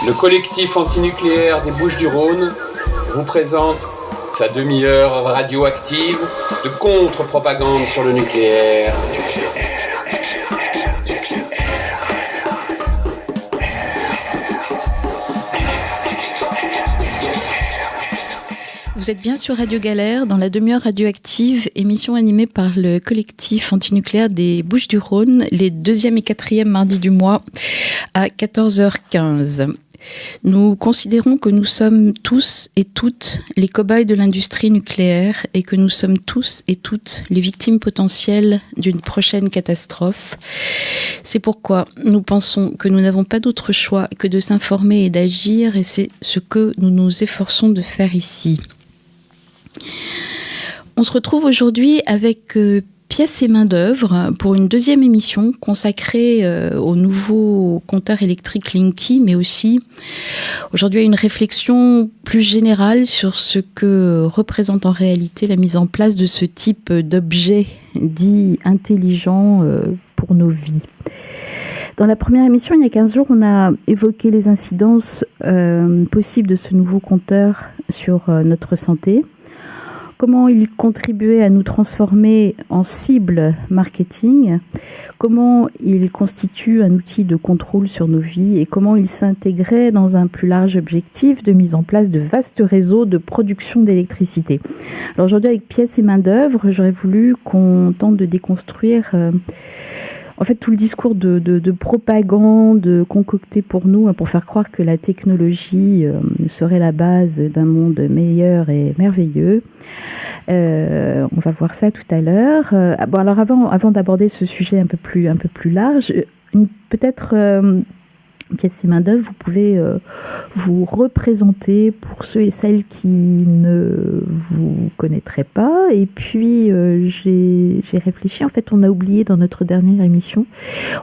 Le collectif antinucléaire des Bouches-du-Rhône vous présente sa demi-heure radioactive de contre-propagande sur le nucléaire. Vous êtes bien sur Radio Galère, dans la demi-heure radioactive, émission animée par le collectif antinucléaire des Bouches-du-Rhône, les 2e et 4e mardis du mois à 14h15. Nous considérons que nous sommes tous et toutes les cobayes de l'industrie nucléaire et que nous sommes tous et toutes les victimes potentielles d'une prochaine catastrophe. C'est pourquoi nous pensons que nous n'avons pas d'autre choix que de s'informer et d'agir, et c'est ce que nous nous efforçons de faire ici. On se retrouve aujourd'hui avec Pièces et main-d'œuvre pour une 2e émission consacrée au nouveau compteur électrique Linky, mais aussi aujourd'hui à une réflexion plus générale sur ce que représente en réalité la mise en place de ce type d'objet dit intelligent pour nos vies. Dans la première émission, il y a 15 jours, on a évoqué les incidences possibles de ce nouveau compteur sur notre santé. Comment il contribuait à nous transformer en cible marketing, comment il constitue un outil de contrôle sur nos vies et comment il s'intégrait dans un plus large objectif de mise en place de vastes réseaux de production d'électricité. Alors aujourd'hui, avec Pièces et main-d'œuvre, j'aurais voulu qu'on tente de déconstruire en fait, tout le discours de propagande concocté pour nous, pour faire croire que la technologie serait la base d'un monde meilleur et merveilleux. On va voir ça tout à l'heure. Bon, alors avant d'aborder ce sujet un peu plus large, peut-être Pièces et main-d'œuvre, vous pouvez vous représenter pour ceux et celles qui ne vous connaîtraient pas. Et puis, j'ai réfléchi. En fait, on a oublié dans notre dernière émission.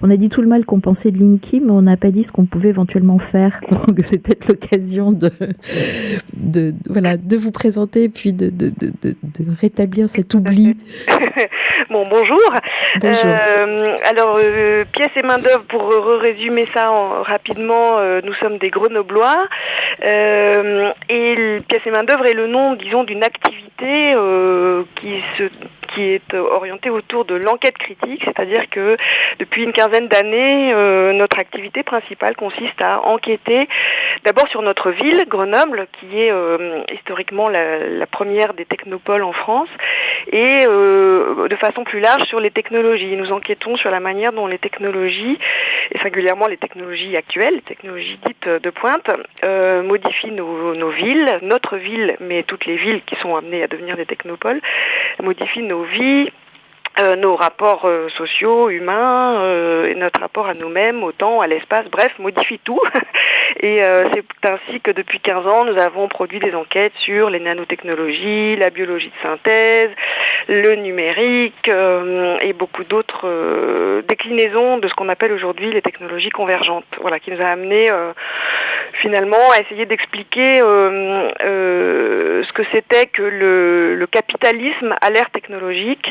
On a dit tout le mal qu'on pensait de Linky, mais on n'a pas dit ce qu'on pouvait éventuellement faire. Donc, c'est peut-être l'occasion de vous présenter, puis de rétablir cet oubli. Bon, bonjour. Alors, Pièces et main-d'œuvre, pour résumer ça rapidement, nous sommes des Grenoblois. Et Pièces et main-d'œuvre est le nom, disons, d'une activité qui est orientée autour de l'enquête critique, c'est-à-dire que depuis une quinzaine d'années, notre activité principale consiste à enquêter d'abord sur notre ville, Grenoble, qui est historiquement la première des technopoles en France, et de façon plus large sur les technologies. Nous enquêtons sur la manière dont les technologies, et singulièrement les technologies actuelles, les technologies dites de pointe, modifient nos villes, notre ville, mais toutes les villes qui sont amenées à devenir des technopoles, modifient nos vies, nos rapports sociaux, humains, et notre rapport à nous-mêmes, au temps, à l'espace, bref, modifie tout. Et c'est ainsi que depuis 15 ans, nous avons produit des enquêtes sur les nanotechnologies, la biologie de synthèse, le numérique, et beaucoup d'autres déclinaisons de ce qu'on appelle aujourd'hui les technologies convergentes. Voilà, qui nous a amené finalement à essayer d'expliquer ce que c'était que le capitalisme à l'ère technologique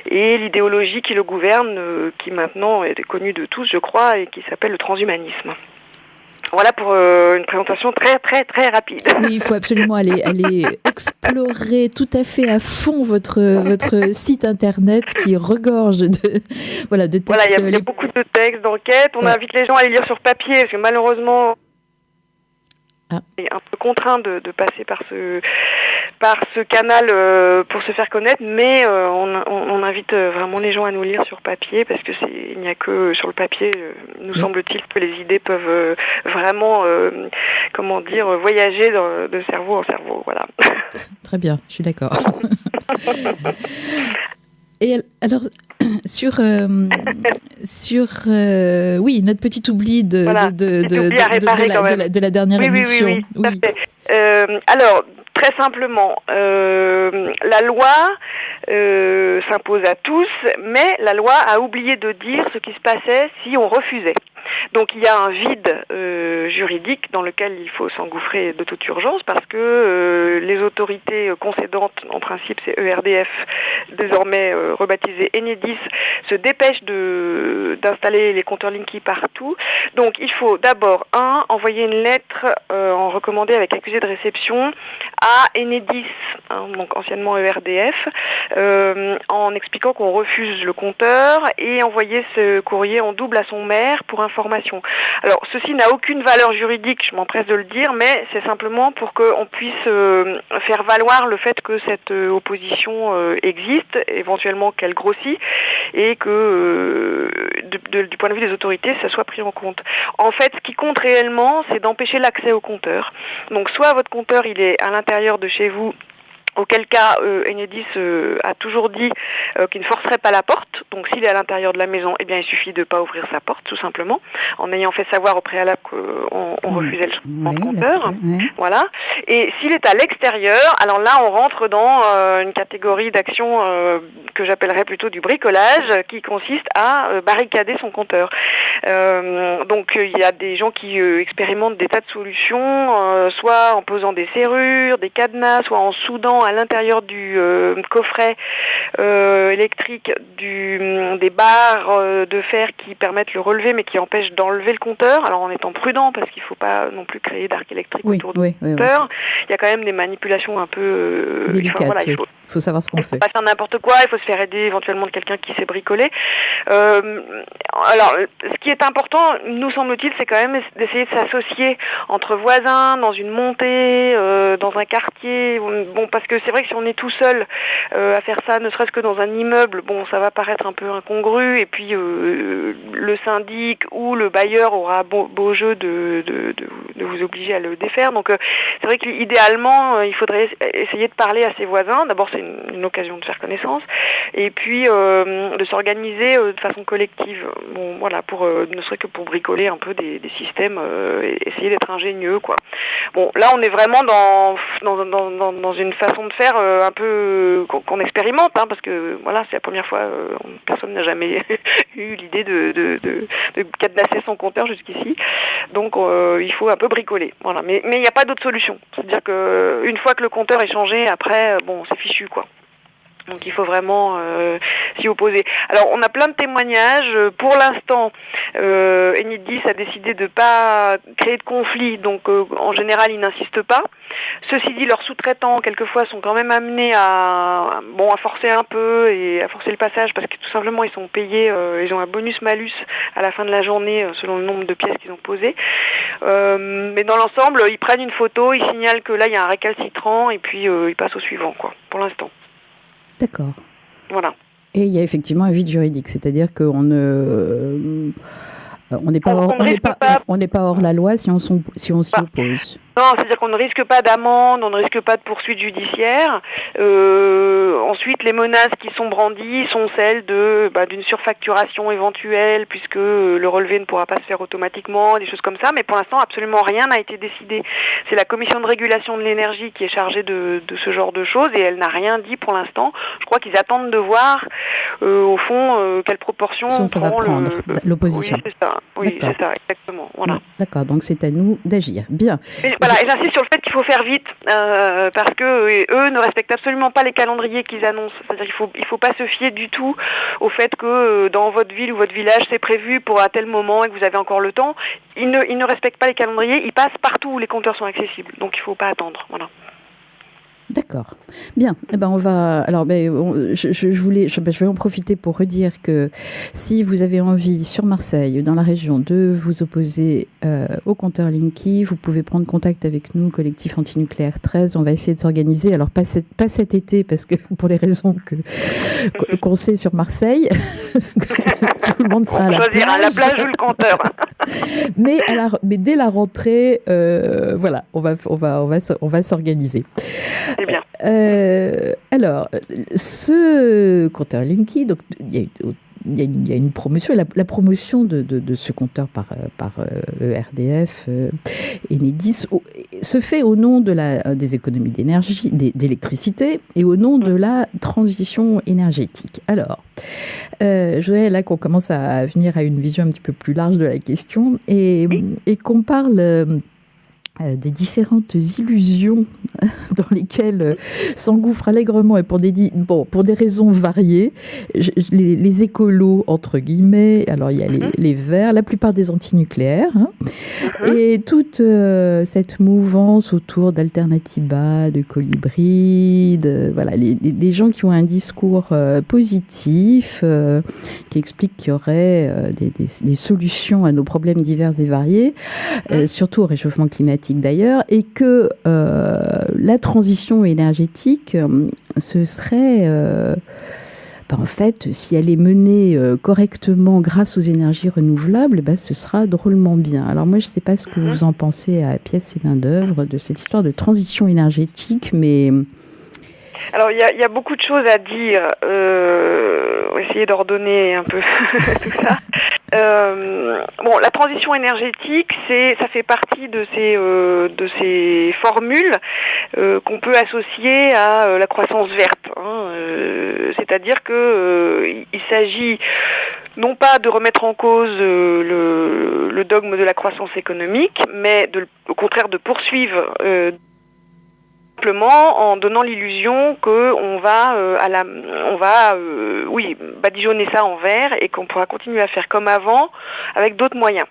et l'idéologie qui le gouverne, qui maintenant est connue de tous, je crois, et qui s'appelle le transhumanisme. Voilà pour une présentation très très très rapide. Oui, il faut absolument aller explorer tout à fait à fond votre site internet qui regorge de textes. Voilà, il y a beaucoup de textes, d'enquêtes. On invite les gens à les lire sur papier, parce que malheureusement, est un peu contraint de passer par ce canal pour se faire connaître, mais on invite vraiment les gens à nous lire sur papier, parce que il n'y a que sur le papier, nous semble-t-il, que les idées peuvent vraiment voyager de cerveau en cerveau. Voilà. Très bien, je suis d'accord. Et alors, sur notre petit oubli de la dernière émission. Oui, tout à fait. Alors, très simplement, la loi s'impose à tous, mais la loi a oublié de dire ce qui se passait si on refusait. Donc il y a un vide juridique dans lequel il faut s'engouffrer de toute urgence parce que les autorités concédantes, en principe c'est ERDF, désormais rebaptisé Enedis, se dépêchent d'installer les compteurs Linky partout. Donc il faut d'abord, envoyer une lettre en recommandé avec accusé de réception à Enedis, donc anciennement ERDF, en expliquant qu'on refuse le compteur et envoyer ce courrier en double à son maire pour information. Alors ceci n'a aucune valeur juridique, je m'empresse de le dire, mais c'est simplement pour qu'on puisse faire valoir le fait que cette opposition existe, éventuellement qu'elle grossit, et que du point de vue des autorités, ça soit pris en compte. En fait, ce qui compte réellement, c'est d'empêcher l'accès au compteur. Donc soit votre compteur, il est à l'intérieur de chez vous, auquel cas Enedis a toujours dit qu'il ne forcerait pas la porte. Donc s'il est à l'intérieur de la maison, eh bien il suffit de pas ouvrir sa porte, tout simplement, en ayant fait savoir au préalable qu'on refusait le compteur. Voilà. Et s'il est à l'extérieur, alors là on rentre dans une catégorie d'action que j'appellerais plutôt du bricolage, qui consiste à barricader son compteur. Donc il y a des gens qui expérimentent des tas de solutions, soit en posant des serrures, des cadenas, soit en soudant à l'intérieur du coffret électrique des barres de fer qui permettent le relevé mais qui empêchent d'enlever le compteur. Alors en étant prudent parce qu'il ne faut pas non plus créer d'arc électrique autour du compteur. Il y a quand même des manipulations un peu délicates. Il faut savoir ce qu'on fait. Il ne faut pas faire n'importe quoi, il faut se faire aider éventuellement de quelqu'un qui sait bricoler. Alors ce qui est important, nous semble-t-il, c'est quand même d'essayer de s'associer entre voisins dans une montée, dans un quartier. Bon, parce que c'est vrai que si on est tout seul à faire ça, ne serait-ce que dans un immeuble, bon, ça va paraître un peu incongru, et puis le syndic ou le bailleur aura beau jeu de vous obliger à le défaire. Donc c'est vrai qu'idéalement, il faudrait essayer de parler à ses voisins. D'abord, c'est une occasion de faire connaissance, et puis de s'organiser de façon collective. Bon, voilà, ne serait que pour bricoler un peu des systèmes, essayer d'être ingénieux, quoi. Bon, là, on est vraiment dans une façon de faire un peu qu'on expérimente, parce que voilà, c'est la première fois, personne n'a jamais eu l'idée de cadenasser son compteur jusqu'ici, donc il faut un peu bricoler, voilà. Mais il n'y a pas d'autre solution, c'est-à-dire que une fois que le compteur est changé, après, bon, c'est fichu, quoi. Donc il faut vraiment s'y opposer. Alors on a plein de témoignages. Pour l'instant, Enedis a décidé de pas créer de conflit, donc en général ils n'insistent pas. Ceci dit, leurs sous-traitants quelquefois sont quand même amenés à forcer un peu et à forcer le passage parce que tout simplement ils sont payés, ils ont un bonus-malus à la fin de la journée selon le nombre de pièces qu'ils ont posées. Mais dans l'ensemble, ils prennent une photo, ils signalent que là il y a un récalcitrant et puis ils passent au suivant, quoi, pour l'instant. D'accord. Voilà. Et il y a effectivement un vide juridique, c'est-à-dire qu'on n'est pas hors la loi si on s'y oppose. Non, c'est-à-dire qu'on ne risque pas d'amende, on ne risque pas de poursuite judiciaire. Ensuite, les menaces qui sont brandies sont celles d'une surfacturation éventuelle, puisque le relevé ne pourra pas se faire automatiquement, des choses comme ça. Mais pour l'instant, absolument rien n'a été décidé. C'est la commission de régulation de l'énergie qui est chargée de ce genre de choses, et elle n'a rien dit pour l'instant. Je crois qu'ils attendent de voir, au fond, quelle proportion ça va prendre l'opposition. Oui, c'est ça, exactement. Voilà. D'accord, donc c'est à nous d'agir. Bien. Voilà, et j'insiste sur le fait qu'il faut faire vite, parce que eux ne respectent absolument pas les calendriers qu'ils annoncent. C'est-à-dire qu'il faut pas se fier du tout au fait que dans votre ville ou votre village c'est prévu pour un tel moment et que vous avez encore le temps. Ils ne respectent pas les calendriers, ils passent partout où les compteurs sont accessibles. Donc il faut pas attendre. Voilà. D'accord. Bien. Eh ben on va. Alors, je vais en profiter pour redire que si vous avez envie sur Marseille, dans la région, de vous opposer au compteur Linky, vous pouvez prendre contact avec nous, collectif antinucléaire 13. On va essayer de s'organiser. Alors pas cet été parce que pour les raisons qu'on sait sur Marseille, tout le monde sera à la plage. À la plage ou le compteur. mais dès la rentrée, voilà, on va s'organiser. C'est bien. Alors, ce compteur Linky, donc il y a il y a une promotion. Et la promotion de ce compteur par ERDF, Enedis, se fait au nom des économies d'énergie, d'électricité, et au nom de la transition énergétique. Alors, je voudrais là qu'on commence à venir à une vision un petit peu plus large de la question et qu'on parle des différentes illusions dans lesquelles s'engouffrent allègrement et pour des raisons variées les écolos entre guillemets. Alors il y a les Verts, la plupart des antinucléaires, et toute cette mouvance autour d'Alternativa, de Colibri, voilà, les gens qui ont un discours positif, qui expliquent qu'il y aurait des solutions à nos problèmes divers et variés, surtout au réchauffement climatique d'ailleurs, et que la transition énergétique, ce serait, en fait, si elle est menée correctement grâce aux énergies renouvelables, ce sera drôlement bien. Alors moi, je ne sais pas ce que vous en pensez à Pièces et main-d'œuvre de cette histoire de transition énergétique, mais... Alors, il y a beaucoup de choses à dire. On va essayer d'ordonner un peu tout ça. La transition énergétique, ça fait partie de ces formules qu'on peut associer à la croissance verte. C'est-à-dire que il s'agit non pas de remettre en cause le dogme de la croissance économique, mais au contraire de poursuivre simplement en donnant l'illusion que on va badigeonner ça en vert et qu'on pourra continuer à faire comme avant avec d'autres moyens.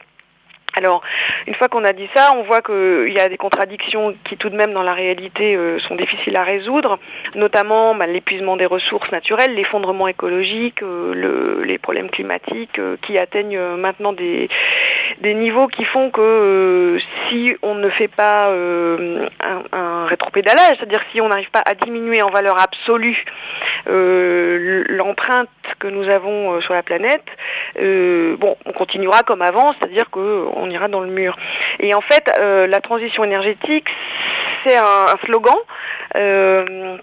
Alors, une fois qu'on a dit ça, on voit qu'il y a des contradictions qui, tout de même, dans la réalité, sont difficiles à résoudre, notamment l'épuisement des ressources naturelles, l'effondrement écologique, les problèmes climatiques qui atteignent maintenant des niveaux qui font que si on ne fait pas un rétropédalage, c'est-à-dire si on n'arrive pas à diminuer en valeur absolue l'empreinte que nous avons sur la planète, on continuera comme avant, c'est-à-dire qu'on ira dans le mur. Et en fait, la transition énergétique, c'est un slogan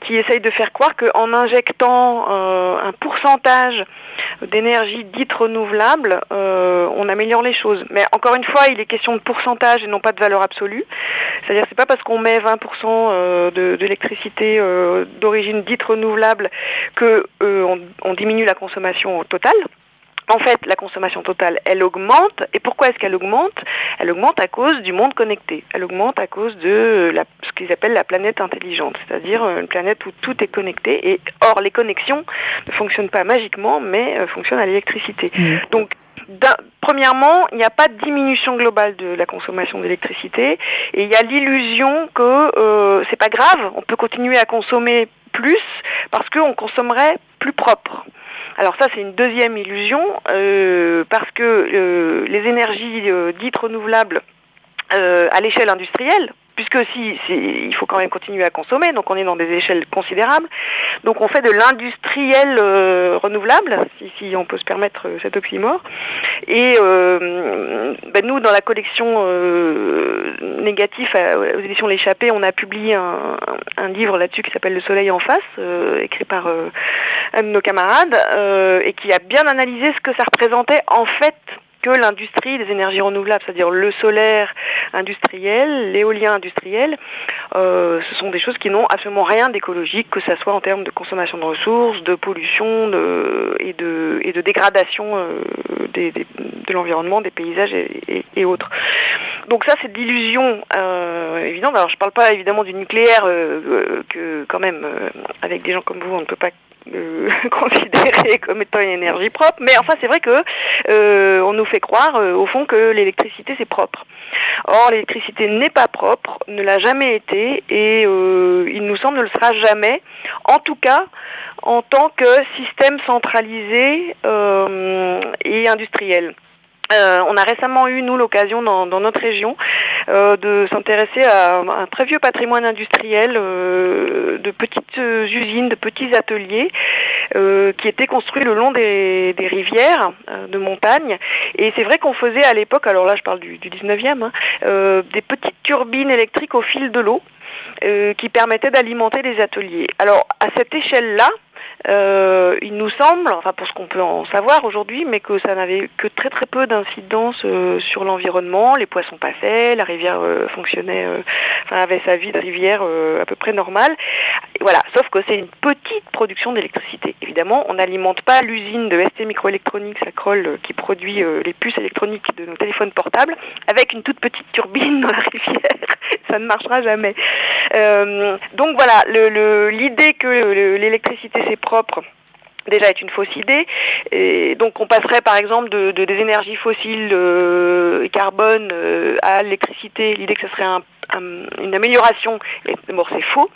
qui essaye de faire croire qu'en injectant un pourcentage d'énergie dite renouvelable, on améliore les choses. Mais encore une fois, il est question de pourcentage et non pas de valeur absolue. C'est-à-dire, c'est pas parce qu'on met 20% d'électricité d'origine dite renouvelable que on diminue la consommation totale. En fait, la consommation totale, elle augmente. Et pourquoi est-ce qu'elle augmente ? Elle augmente à cause du monde connecté. Elle augmente à cause de ce qu'ils appellent la planète intelligente, c'est-à-dire une planète où tout est connecté. Et or, les connexions ne fonctionnent pas magiquement, mais fonctionnent à l'électricité. Donc, premièrement, il n'y a pas de diminution globale de la consommation d'électricité, et il y a l'illusion que c'est pas grave, on peut continuer à consommer plus parce qu'on consommerait plus propre. Alors ça, c'est une deuxième illusion, parce que les énergies dites renouvelables à l'échelle industrielle, puisque il faut quand même continuer à consommer, donc on est dans des échelles considérables. Donc on fait de l'industriel renouvelable, si on peut se permettre cet oxymore. Et nous, dans la collection négatif aux éditions L'Échappée, on a publié un livre là-dessus qui s'appelle Le Soleil en face, écrit par un de nos camarades, et qui a bien analysé ce que ça représentait en fait que l'industrie des énergies renouvelables, c'est-à-dire le solaire industriel, l'éolien industriel, ce sont des choses qui n'ont absolument rien d'écologique, que ça soit en termes de consommation de ressources, de pollution et de dégradation de l'environnement, des paysages et autres. Donc ça, c'est de l'illusion évidente. Alors je ne parle pas évidemment du nucléaire, que quand même, avec des gens comme vous, on ne peut pas considéré comme étant une énergie propre, mais enfin c'est vrai que on nous fait croire au fond que l'électricité c'est propre. Or l'électricité n'est pas propre, ne l'a jamais été, et il nous semble ne le sera jamais, en tout cas en tant que système centralisé et industriel. On a récemment eu, nous, l'occasion dans notre région de s'intéresser à un très vieux patrimoine industriel de petites usines, de petits ateliers qui étaient construits le long des rivières de montagne. Et c'est vrai qu'on faisait à l'époque, alors là je parle du 19e, des petites turbines électriques au fil de l'eau qui permettaient d'alimenter les ateliers. Alors à cette échelle-là, il nous semble, enfin pour ce qu'on peut en savoir aujourd'hui, mais que ça n'avait que très très peu d'incidence sur l'environnement. Les poissons passaient, la rivière fonctionnait, avait sa vie de rivière à peu près normale. Et voilà, sauf que c'est une petite production d'électricité. Évidemment, on n'alimente pas l'usine de ST Microelectronics à Crolles qui produit les puces électroniques de nos téléphones portables avec une toute petite turbine dans la rivière. Ça ne marchera jamais. Donc voilà, l'idée que l'électricité c'est propre déjà est une fausse idée. Et donc on passerait par exemple des énergies fossiles et carbone à l'électricité. L'idée que ce serait une amélioration, bon, c'est faux.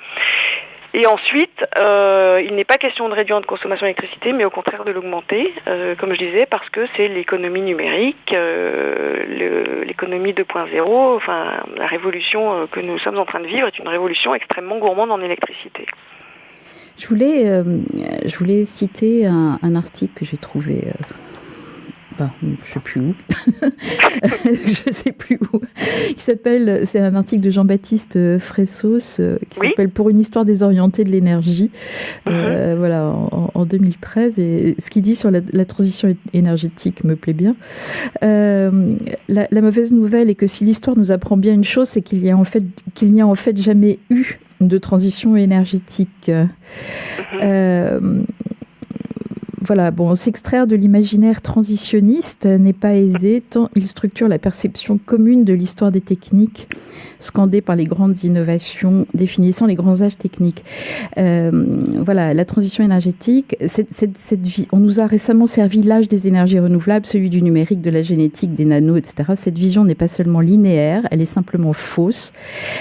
Et ensuite, il n'est pas question de réduire notre consommation d'électricité, mais au contraire de l'augmenter, comme je disais, parce que c'est l'économie numérique, l'économie 2.0, la révolution que nous sommes en train de vivre est une révolution extrêmement gourmande en électricité. Je voulais citer un article que j'ai trouvé... je sais plus où. Je sais plus où. C'est un article de Jean-Baptiste Fressos qui s'appelle Pour une histoire désorientée de l'énergie. En 2013. Et ce qu'il dit sur la transition énergétique me plaît bien. La mauvaise nouvelle est que si l'histoire nous apprend bien une chose, c'est qu'il n'y a en fait jamais eu de transition énergétique. S'extraire de l'imaginaire transitionniste n'est pas aisé, tant il structure la perception commune de l'histoire des techniques, scandée par les grandes innovations, définissant les grands âges techniques. La transition énergétique, on nous a récemment servi l'âge des énergies renouvelables, celui du numérique, de la génétique, des nanos, etc. Cette vision n'est pas seulement linéaire, elle est simplement fausse.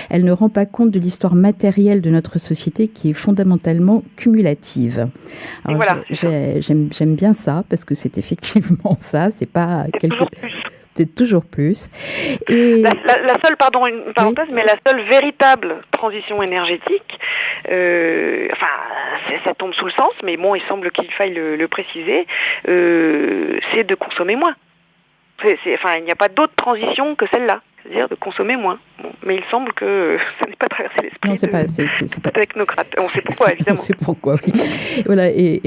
Elle ne rend pas compte de l'histoire matérielle de notre société qui est fondamentalement cumulative. Alors, j'aime bien ça, parce que c'est effectivement ça, c'est pas c'est toujours plus. Et... La seule, pardon, une parenthèse, mais la seule véritable transition énergétique, ça tombe sous le sens, mais bon, il semble qu'il faille le préciser, c'est de consommer moins. Il n'y a pas d'autre transition que celle-là, c'est-à-dire de consommer moins. Bon, mais il semble que ça n'ait pas traversé l'esprit c'est pas technocrate. On sait pourquoi, évidemment. On sait pourquoi, oui. Voilà, et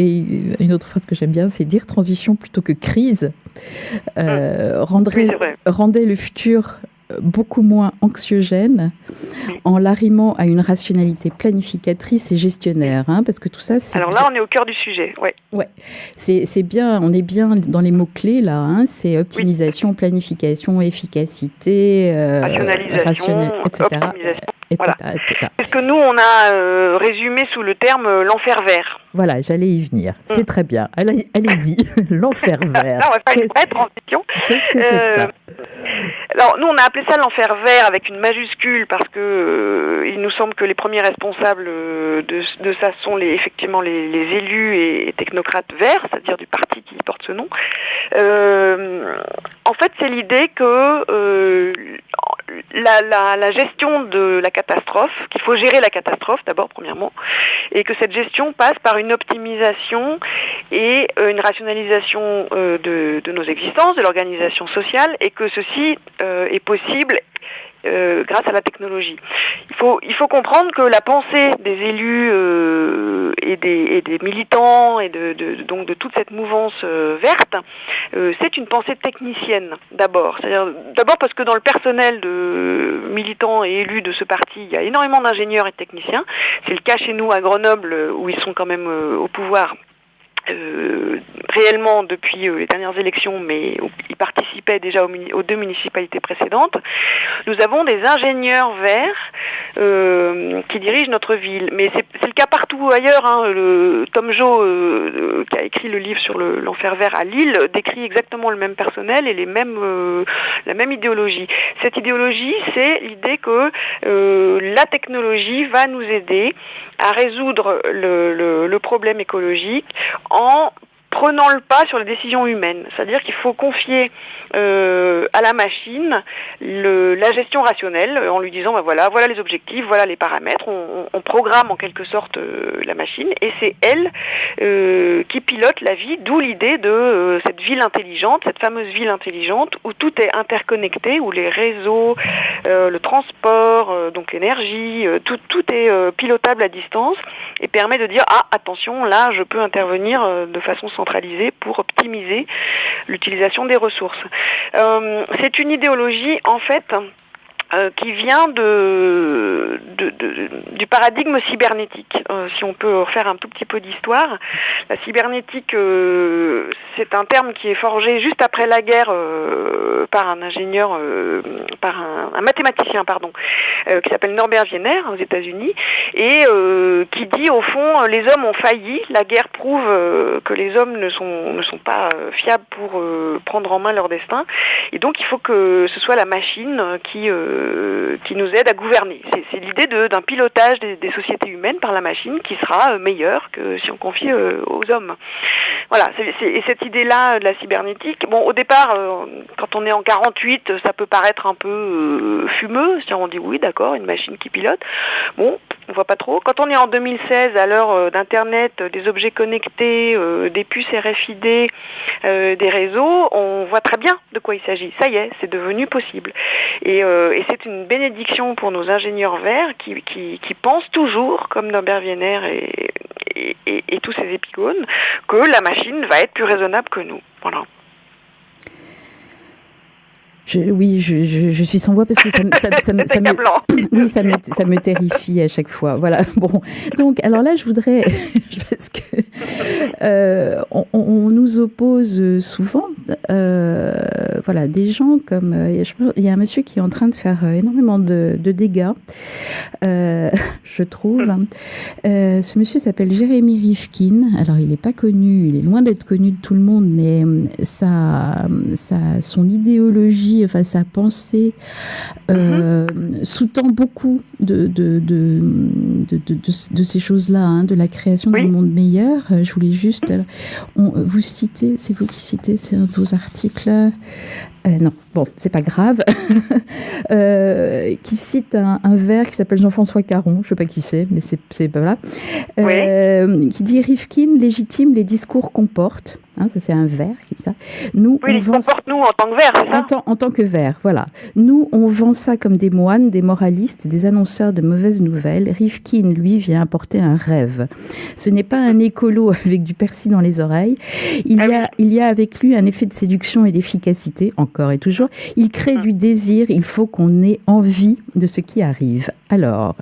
une autre phrase que j'aime bien, c'est dire transition plutôt que crise. Rendait le futur beaucoup moins anxiogène en l'arrimant à une rationalité planificatrice et gestionnaire, parce que tout ça, c'est... Alors là, on est au cœur du sujet, ouais. C'est bien, on est bien dans les mots-clés, là, c'est optimisation, planification, efficacité, rationalisation, etc. Voilà. C'est ce que nous, on a résumé sous le terme l'enfer vert. Voilà, j'allais y venir. C'est très bien. Allez-y, l'enfer vert. Là, on va faire une vraie transition. Qu'est-ce que c'est que ça ? Alors, nous, on a appelé ça l'enfer vert avec une majuscule parce que il nous semble que les premiers responsables de ça sont effectivement les élus et technocrates verts, c'est-à-dire du parti qui porte ce nom. En fait, c'est l'idée que la gestion de la catastrophe, qu'il faut gérer la catastrophe d'abord, premièrement, et que cette gestion passe par une optimisation et une rationalisation de nos existences, de l'organisation sociale, et que ceci est possible grâce à la technologie. Il faut comprendre que la pensée des élus et des militants et donc de toute cette mouvance verte, c'est une pensée technicienne d'abord. C'est-à-dire d'abord parce que dans le personnel de militants et élus de ce parti, il y a énormément d'ingénieurs et de techniciens. C'est le cas chez nous à Grenoble où ils sont quand même au pouvoir. Réellement depuis les dernières élections, mais ils participaient déjà aux deux municipalités précédentes. Nous avons des ingénieurs verts qui dirigent notre ville, mais c'est le cas partout ailleurs. Tom Jo, qui a écrit le livre sur l'enfer vert à Lille, décrit exactement le même personnel et la même idéologie. Cette idéologie, c'est l'idée que la technologie va nous aider à résoudre le problème écologique en prenant le pas sur les décisions humaines. C'est-à-dire qu'il faut confier à la machine la gestion rationnelle en lui disant voilà les objectifs, voilà les paramètres, on programme en quelque sorte la machine et c'est elle qui pilote la vie, d'où l'idée de cette ville intelligente, cette fameuse ville intelligente où tout est interconnecté, où les réseaux, le transport, donc l'énergie, tout est pilotable à distance et permet de dire attention, là je peux intervenir de façon centralisée pour optimiser l'utilisation des ressources. C'est une idéologie en fait qui vient du paradigme cybernétique. Si on peut refaire un tout petit peu d'histoire, la cybernétique, c'est un terme qui est forgé juste après la guerre par un ingénieur, par un mathématicien, qui s'appelle Norbert Wiener aux États-Unis, et qui dit au fond les hommes ont failli. La guerre prouve que les hommes ne sont pas fiables pour prendre en main leur destin, et donc il faut que ce soit la machine qui nous aide à gouverner. C'est l'idée d'un pilotage des sociétés humaines par la machine qui sera meilleure que si on confie aux hommes. Voilà, et cette idée-là de la cybernétique, bon, au départ, quand on est en 48, ça peut paraître un peu fumeux, si on dit oui, d'accord, une machine qui pilote. Bon, on voit pas trop. Quand on est en 2016, à l'heure d'Internet, des objets connectés, des puces RFID, des réseaux, on voit très bien de quoi il s'agit. Ça y est, c'est devenu possible. Et c'est une bénédiction pour nos ingénieurs verts qui pensent toujours, comme Norbert Wiener et tous ces épigones, que la machine va être plus raisonnable que nous. Voilà. Je suis sans voix parce que ça me terrifie à chaque fois. Voilà. Bon, donc alors là, je voudrais parce que on nous oppose souvent, voilà, des gens comme il y a un monsieur qui est en train de faire énormément de dégâts, je trouve. Ce monsieur s'appelle Jérémy Rifkin. Alors il n'est pas connu, il est loin d'être connu de tout le monde, mais son idéologie, enfin sa pensée sous-tend beaucoup de ces choses-là, hein, de la création d'un monde meilleur. Je voulais juste vous citer, c'est vous qui citez, c'est un de vos articles. Non, bon, c'est pas grave. Qui cite un vers qui s'appelle Jean-François Caron, je sais pas qui c'est, mais c'est pas là. Qui dit Rifkin légitime les discours qu'on porte. Hein, ça c'est un vers qui ça. Nous, on vend ça nous en tant que vers, c'est ça ? En tant que vers, voilà. Nous, on vend ça comme des moines, des moralistes, des annonceurs de mauvaises nouvelles. Rifkin, lui, vient apporter un rêve. Ce n'est pas un écolo avec du persil dans les oreilles. Il y a avec lui un effet de séduction et d'efficacité, encore et toujours. Il crée du désir. Il faut qu'on ait envie de ce qui arrive. Alors,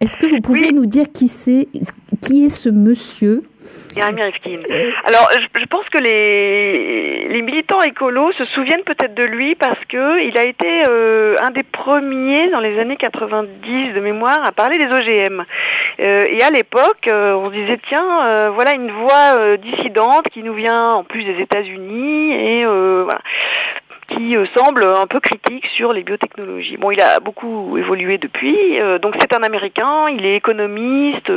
est-ce que vous pouvez nous dire qui est ce monsieur ? Jérémy Rifkin. Alors, je pense que les militants écolos se souviennent peut-être de lui parce que il a été un des premiers dans les années 90 de mémoire à parler des OGM. Et à l'époque, on se disait tiens, voilà une voix dissidente qui nous vient en plus des États-Unis et voilà, qui semble un peu critique sur les biotechnologies. Bon, il a beaucoup évolué depuis, donc c'est un Américain, il est économiste,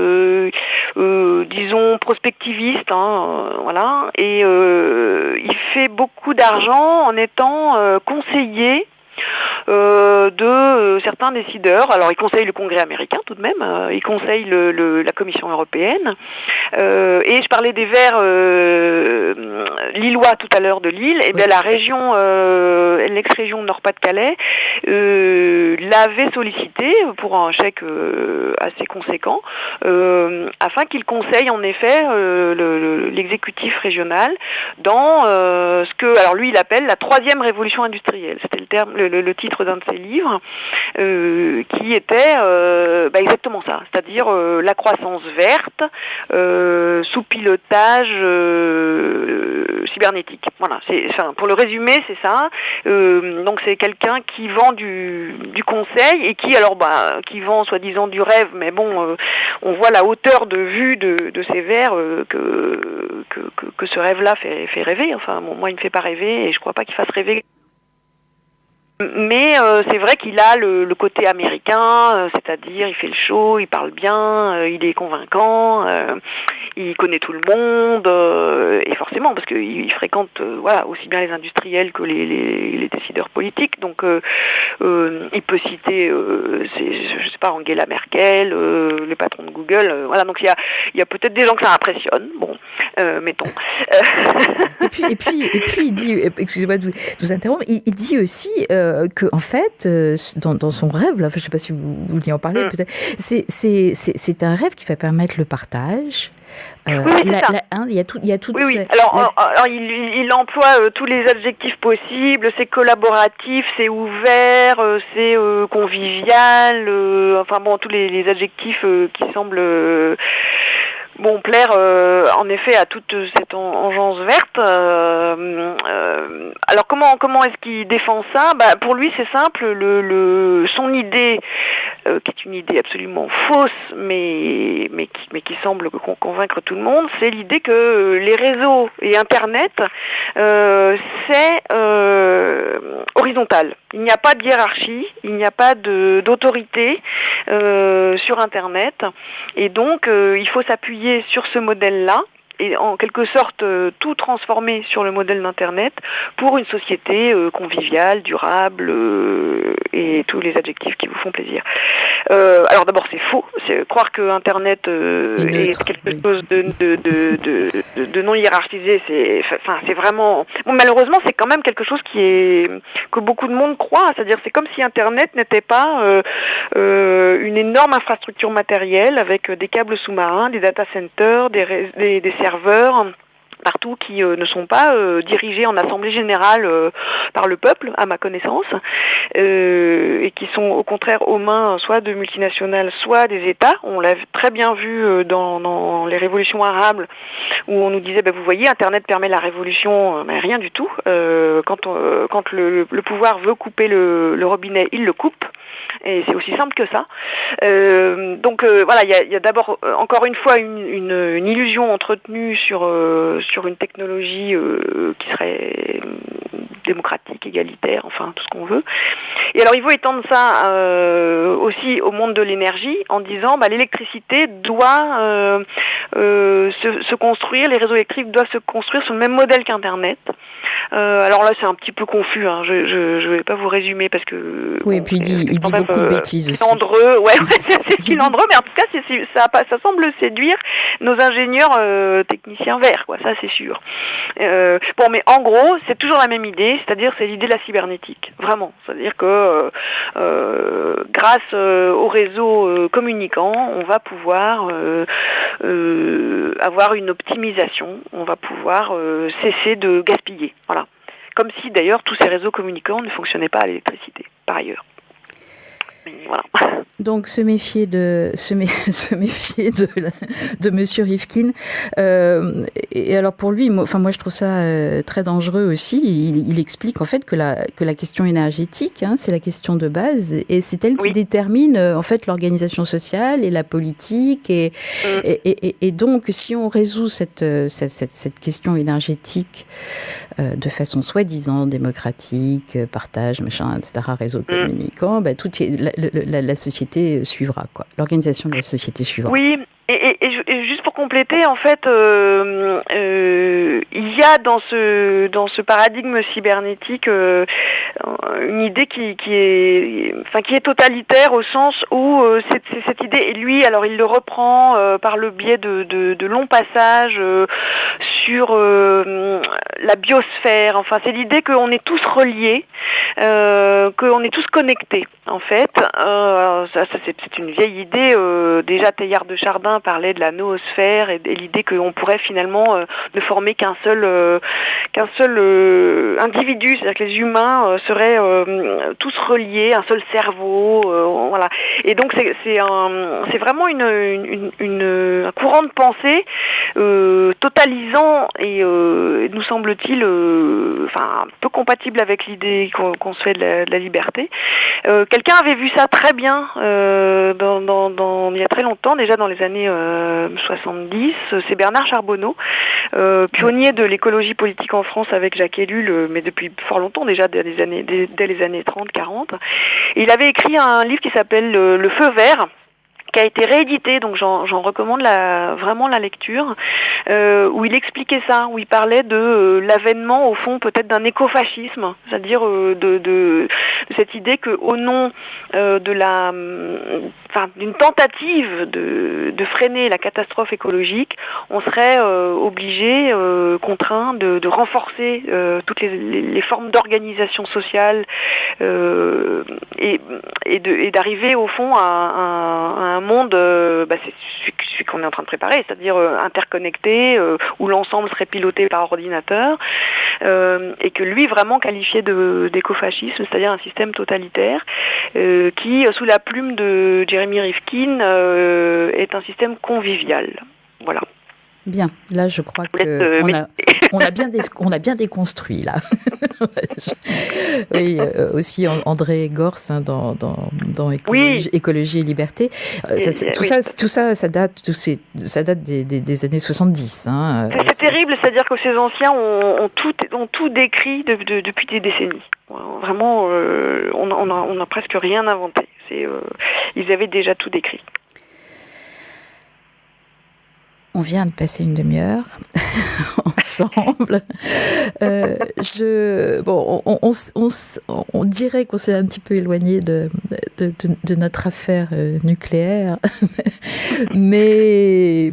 disons prospectiviste, hein, voilà, et il fait beaucoup d'argent en étant conseiller de certains décideurs. Alors, il conseille le Congrès américain tout de même, il conseille la Commission européenne, et je parlais des Verts lillois tout à l'heure de Lille, et bien la région, l'ex-région Nord-Pas-de-Calais, l'avait sollicité pour un chèque assez conséquent, afin qu'il conseille en effet l'exécutif régional dans ce que, alors lui il appelle la troisième révolution industrielle. C'était le titre d'un de ses livres, qui était exactement ça, c'est-à-dire la croissance verte sous pilotage cybernétique. Voilà, pour le résumer, c'est ça. Donc c'est quelqu'un qui vend du conseil et qui vend soi-disant du rêve, mais bon, on voit la hauteur de vue de ces vers que ce rêve-là fait rêver. Enfin, bon, moi, il me fait pas rêver et je crois pas qu'il fasse rêver. Mais c'est vrai qu'il a le côté américain, c'est-à-dire il fait le show, il parle bien, il est convaincant, il connaît tout le monde, et forcément, parce qu'il fréquente aussi bien les industriels que les décideurs politiques. Donc, il peut citer, je sais pas, Angela Merkel, le patron de Google. Donc il y a peut-être des gens que ça impressionne. Bon, mettons. Et puis, il dit, excusez-moi de vous interrompre, il dit aussi que en fait, dans son rêve, là, je ne sais pas si vous vouliez en parler, peut-être, c'est un rêve qui va permettre le partage. Oui, c'est ça. Il y a tout. Oui. Alors, il emploie tous les adjectifs possibles. C'est collaboratif, c'est ouvert, c'est convivial. Tous les adjectifs qui semblent plaire en effet à toute cette engeance verte. Alors comment est-ce qu'il défend ça ? Pour lui c'est simple, son idée, qui est une idée absolument fausse, mais qui semble convaincre tout le monde, c'est l'idée que les réseaux et Internet c'est horizontal. Il n'y a pas de hiérarchie, il n'y a pas d'autorité sur Internet, et donc il faut s'appuyer sur ce modèle-là et en quelque sorte tout transformer sur le modèle d'Internet pour une société conviviale, durable et tous les adjectifs qui vous font plaisir. Alors d'abord c'est faux, c'est croire que Internet est quelque chose de non hiérarchisé, c'est vraiment malheureusement c'est quand même quelque chose que beaucoup de monde croit, c'est-à-dire c'est comme si Internet n'était pas une énorme infrastructure matérielle avec des câbles sous-marins, des data centers, des serveurs partout qui ne sont pas dirigés en assemblée générale par le peuple, à ma connaissance, et qui sont au contraire aux mains soit de multinationales, soit des États. On l'a très bien vu dans les révolutions arabes, où on nous disait, vous voyez, Internet permet la révolution, mais rien du tout. Quand le pouvoir veut couper le robinet, il le coupe. Et c'est aussi simple que ça. Donc il y a d'abord encore une fois une illusion entretenue sur une technologie qui serait démocratique, égalitaire, enfin tout ce qu'on veut. Et alors il faut étendre ça aussi au monde de l'énergie en disant l'électricité doit se construire, les réseaux électriques doivent se construire sur le même modèle qu'Internet. Alors là c'est un petit peu confus, je vais pas vous résumer parce que oui, et puis il dit beaucoup de bêtises aussi. Filandreux, c'est filandreux, mais en tout cas ça semble séduire nos ingénieurs techniciens verts, ça c'est sûr. Mais en gros c'est toujours la même idée, c'est-à-dire c'est l'idée de la cybernétique, vraiment, c'est-à-dire que grâce aux réseaux communicants, on va pouvoir avoir une optimisation, on va pouvoir cesser de gaspiller, voilà. Comme si d'ailleurs tous ces réseaux communicants ne fonctionnaient pas à l'électricité, par ailleurs. Voilà. Donc se méfier de Monsieur Rifkin. Et alors pour lui, moi je trouve ça très dangereux aussi. Il explique en fait que la question énergétique, c'est la question de base, et c'est elle qui détermine en fait l'organisation sociale et la politique. Et donc si on résout cette question énergétique de façon soi-disant démocratique, partage, machin, etc., réseau communicant, la société suivra, quoi. L'organisation de la société suivra. Oui, et juste pour compléter, en fait, il y a dans ce paradigme cybernétique une idée qui est totalitaire au sens où cette idée, et lui, alors il le reprend par le biais de longs passages sur la biosphère. Enfin, c'est l'idée qu'on est tous reliés, qu'on est tous connectés. En fait, c'est une vieille idée. Déjà, Teilhard de Chardin parlait de la noosphère et l'idée qu'on pourrait finalement ne former qu'un seul individu, c'est-à-dire que les humains seraient tous reliés, un seul cerveau, voilà. Et donc c'est vraiment un courant de pensée totalisant et nous semble-t-il, peu compatible avec l'idée qu'on se fait de la liberté. Quelqu'un avait vu ça très bien il y a très longtemps, déjà dans les années 70, c'est Bernard Charbonneau, pionnier de l'écologie politique en France avec Jacques Ellul, mais depuis fort longtemps déjà, dès les années 30-40. Et il avait écrit un livre qui s'appelle Le Feu vert, qui a été réédité, donc j'en recommande vraiment la lecture, où il expliquait ça, où il parlait de l'avènement au fond peut-être d'un écofascisme, c'est-à-dire de cette idée que au nom d'une tentative de freiner la catastrophe écologique, on serait obligé, contraint de renforcer toutes les formes d'organisation sociale et d'arriver au fond à un monde, c'est celui qu'on est en train de préparer, c'est-à-dire interconnecté, où l'ensemble serait piloté par ordinateur, et que lui vraiment qualifiait d'écofascisme, c'est-à-dire un système totalitaire qui, sous la plume de Jeremy Rifkin, est un système convivial. Voilà. Bien, là je crois qu'on a bien déconstruit là. Oui, aussi André Gors dans Écologie et Liberté. Tout ça date des années 70. Hein. C'est terrible, c'est-à-dire que ces anciens ont tout décrit depuis des décennies. Vraiment, on n'a presque rien inventé. Ils avaient déjà tout décrit. On vient de passer une demi-heure ensemble. On dirait qu'on s'est un petit peu éloigné de notre affaire nucléaire, mais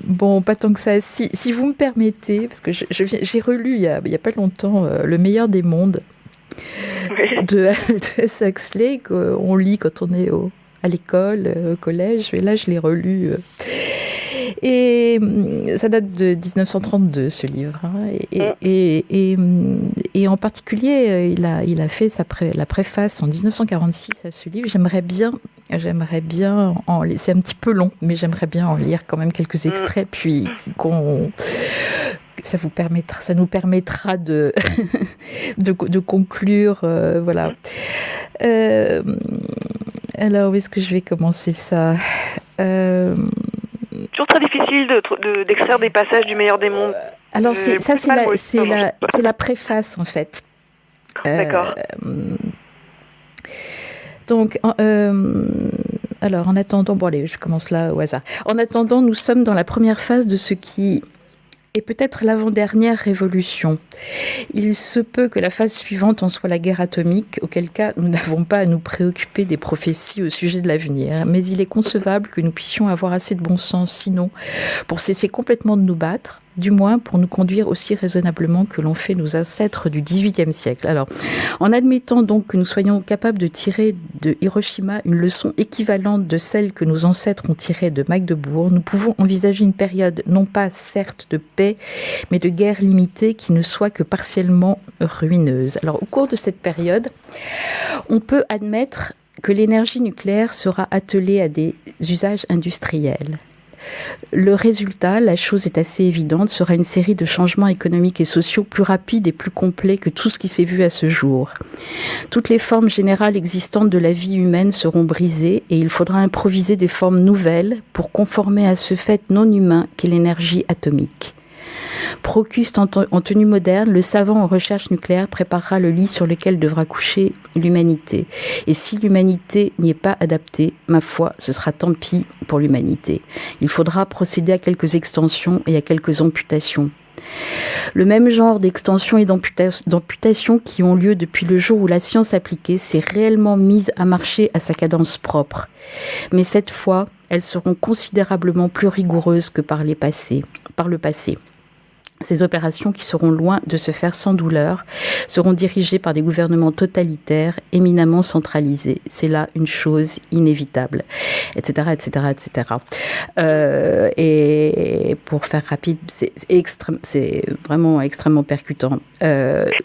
bon, pas tant que ça. Si vous me permettez, parce que j'ai relu il y a pas longtemps Le meilleur des mondes de Huxley, qu'on lit quand on est à l'école, au collège, et là je l'ai relu. Et ça date de 1932, ce livre. Hein, et en particulier, il a fait la préface en 1946 à ce livre. J'aimerais bien c'est un petit peu long, mais j'aimerais bien en lire quand même quelques extraits, puis ça nous permettra de conclure. Voilà. Alors, où est-ce que je vais commencer ça ? Toujours très difficile d'extraire des passages du meilleur des mondes. Alors c'est la préface en fait. D'accord. Donc, alors en attendant, bon allez, je commence là au hasard. En attendant, nous sommes dans la première phase de ce qui est peut-être l'avant-dernière révolution. Il se peut que la phase suivante en soit la guerre atomique, auquel cas nous n'avons pas à nous préoccuper des prophéties au sujet de l'avenir. Mais il est concevable que nous puissions avoir assez de bon sens, sinon pour cesser complètement de nous battre, du moins pour nous conduire aussi raisonnablement que l'ont fait nos ancêtres du XVIIIe siècle. Alors, en admettant donc que nous soyons capables de tirer de Hiroshima une leçon équivalente de celle que nos ancêtres ont tirée de Magdebourg, nous pouvons envisager une période non pas certes de paix, mais de guerre limitée qui ne soit que partiellement ruineuse. Alors, au cours de cette période, on peut admettre que l'énergie nucléaire sera attelée à des usages industriels. Le résultat, la chose est assez évidente, sera une série de changements économiques et sociaux plus rapides et plus complets que tout ce qui s'est vu à ce jour. Toutes les formes générales existantes de la vie humaine seront brisées et il faudra improviser des formes nouvelles pour conformer à ce fait non humain qu'est l'énergie atomique. Procuste en tenue moderne, le savant en recherche nucléaire préparera le lit sur lequel devra coucher l'humanité. Et si l'humanité n'y est pas adaptée, ma foi, ce sera tant pis pour l'humanité. Il faudra procéder à quelques extensions et à quelques amputations. Le même genre d'extensions et d'amputations qui ont lieu depuis le jour où la science appliquée s'est réellement mise à marcher à sa cadence propre. Mais cette fois, elles seront considérablement plus rigoureuses que par le passé. Ces opérations, qui seront loin de se faire sans douleur, seront dirigées par des gouvernements totalitaires, éminemment centralisés. C'est là une chose inévitable, etc., etc., etc. Et pour faire rapide, c'est vraiment extrêmement percutant. Oui,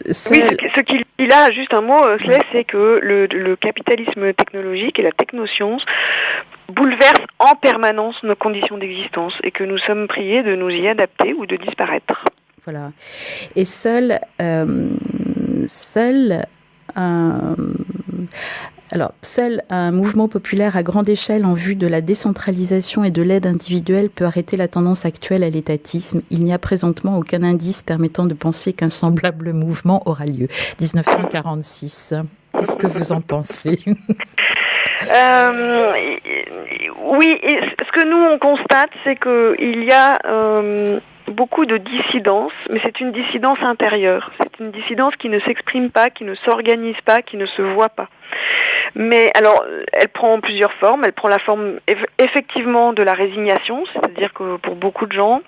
ce qu'il dit là, juste un mot, c'est que le capitalisme technologique et la technoscience bouleverse en permanence nos conditions d'existence et que nous sommes priés de nous y adapter ou de disparaître. Voilà. Et seul un mouvement populaire à grande échelle en vue de la décentralisation et de l'aide individuelle peut arrêter la tendance actuelle à l'étatisme. Il n'y a présentement aucun indice permettant de penser qu'un semblable mouvement aura lieu. 1946. Qu'est-ce que vous en pensez ? Oui, et ce que nous on constate, c'est qu'il y a beaucoup de dissidence, mais c'est une dissidence intérieure. C'est une dissidence qui ne s'exprime pas, qui ne s'organise pas, qui ne se voit pas. Mais alors, elle prend plusieurs formes. Elle prend la forme effectivement de la résignation, c'est-à-dire que pour beaucoup de gens,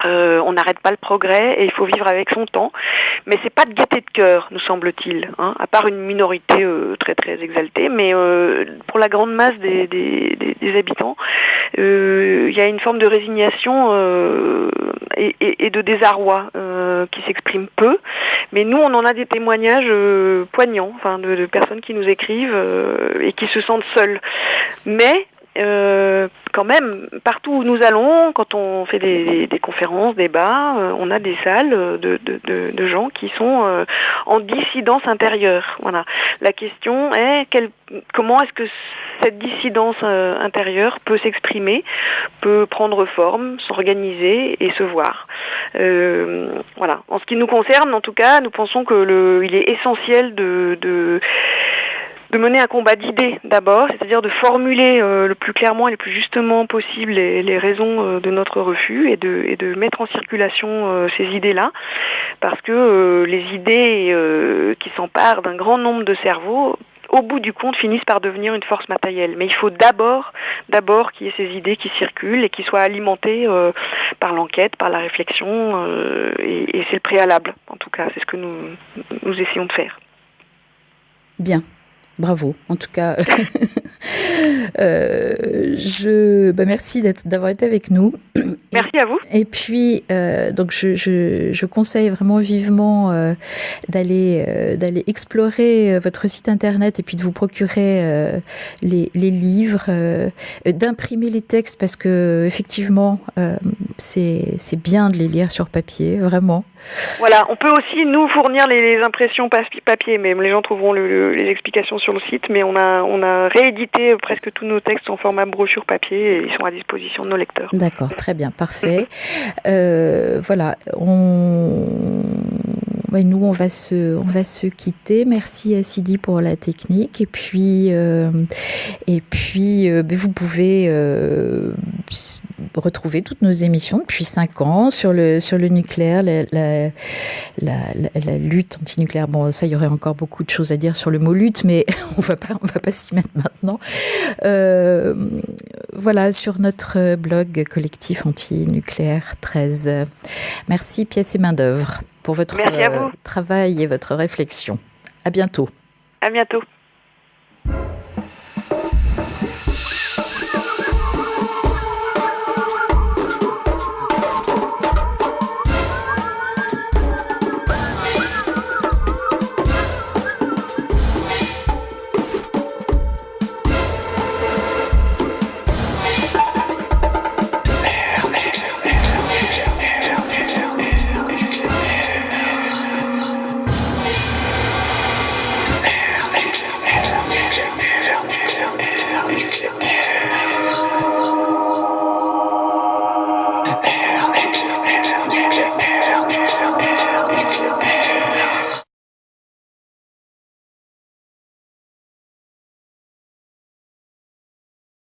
on n'arrête pas le progrès et il faut vivre avec son temps. Mais c'est pas de gaieté de cœur, nous semble-t-il, hein, à part une minorité très très exaltée. Mais pour la grande masse des habitants, il y a une forme de résignation et de désarroi qui s'exprime peu. Mais nous, on en a des témoignages poignants, enfin de personnes qui nous écrivent et qui se sentent seules. Mais quand même, partout où nous allons, quand on fait des conférences, débats, on a des salles de gens qui sont en dissidence intérieure. Voilà. La question est comment est-ce que cette dissidence intérieure peut s'exprimer, peut prendre forme, s'organiser et se voir. Voilà. En ce qui nous concerne, en tout cas, nous pensons que il est essentiel de mener un combat d'idées d'abord, c'est-à-dire de formuler le plus clairement et le plus justement possible les raisons de notre refus et de mettre en circulation ces idées-là, parce que les idées qui s'emparent d'un grand nombre de cerveaux, au bout du compte, finissent par devenir une force matérielle. Mais il faut d'abord qu'il y ait ces idées qui circulent et qui soient alimentées par l'enquête, par la réflexion, et c'est le préalable, en tout cas, c'est ce que nous essayons de faire. Bien. Bravo, en tout cas. Merci d'avoir été avec nous. Merci à vous. Et puis, donc je conseille vraiment vivement d'aller explorer votre site internet et puis de vous procurer les livres, d'imprimer les textes parce que effectivement, c'est bien de les lire sur papier, vraiment. Voilà, on peut aussi nous fournir les impressions papier, mais les gens trouveront les explications sur le site, mais on a réédité presque tous nos textes en format brochure papier et ils sont à disposition de nos lecteurs. D'accord, très bien, parfait. Voilà, nous on va se quitter. Merci à Sidi pour la technique et puis vous pouvez retrouver toutes nos émissions depuis 5 ans sur le nucléaire, la lutte antinucléaire. Bon, ça, il y aurait encore beaucoup de choses à dire sur le mot lutte, mais on va pas s'y mettre maintenant. Voilà, sur notre blog collectif antinucléaire 13. Merci Pièces et main d'œuvre pour votre travail et votre réflexion. À bientôt. À bientôt.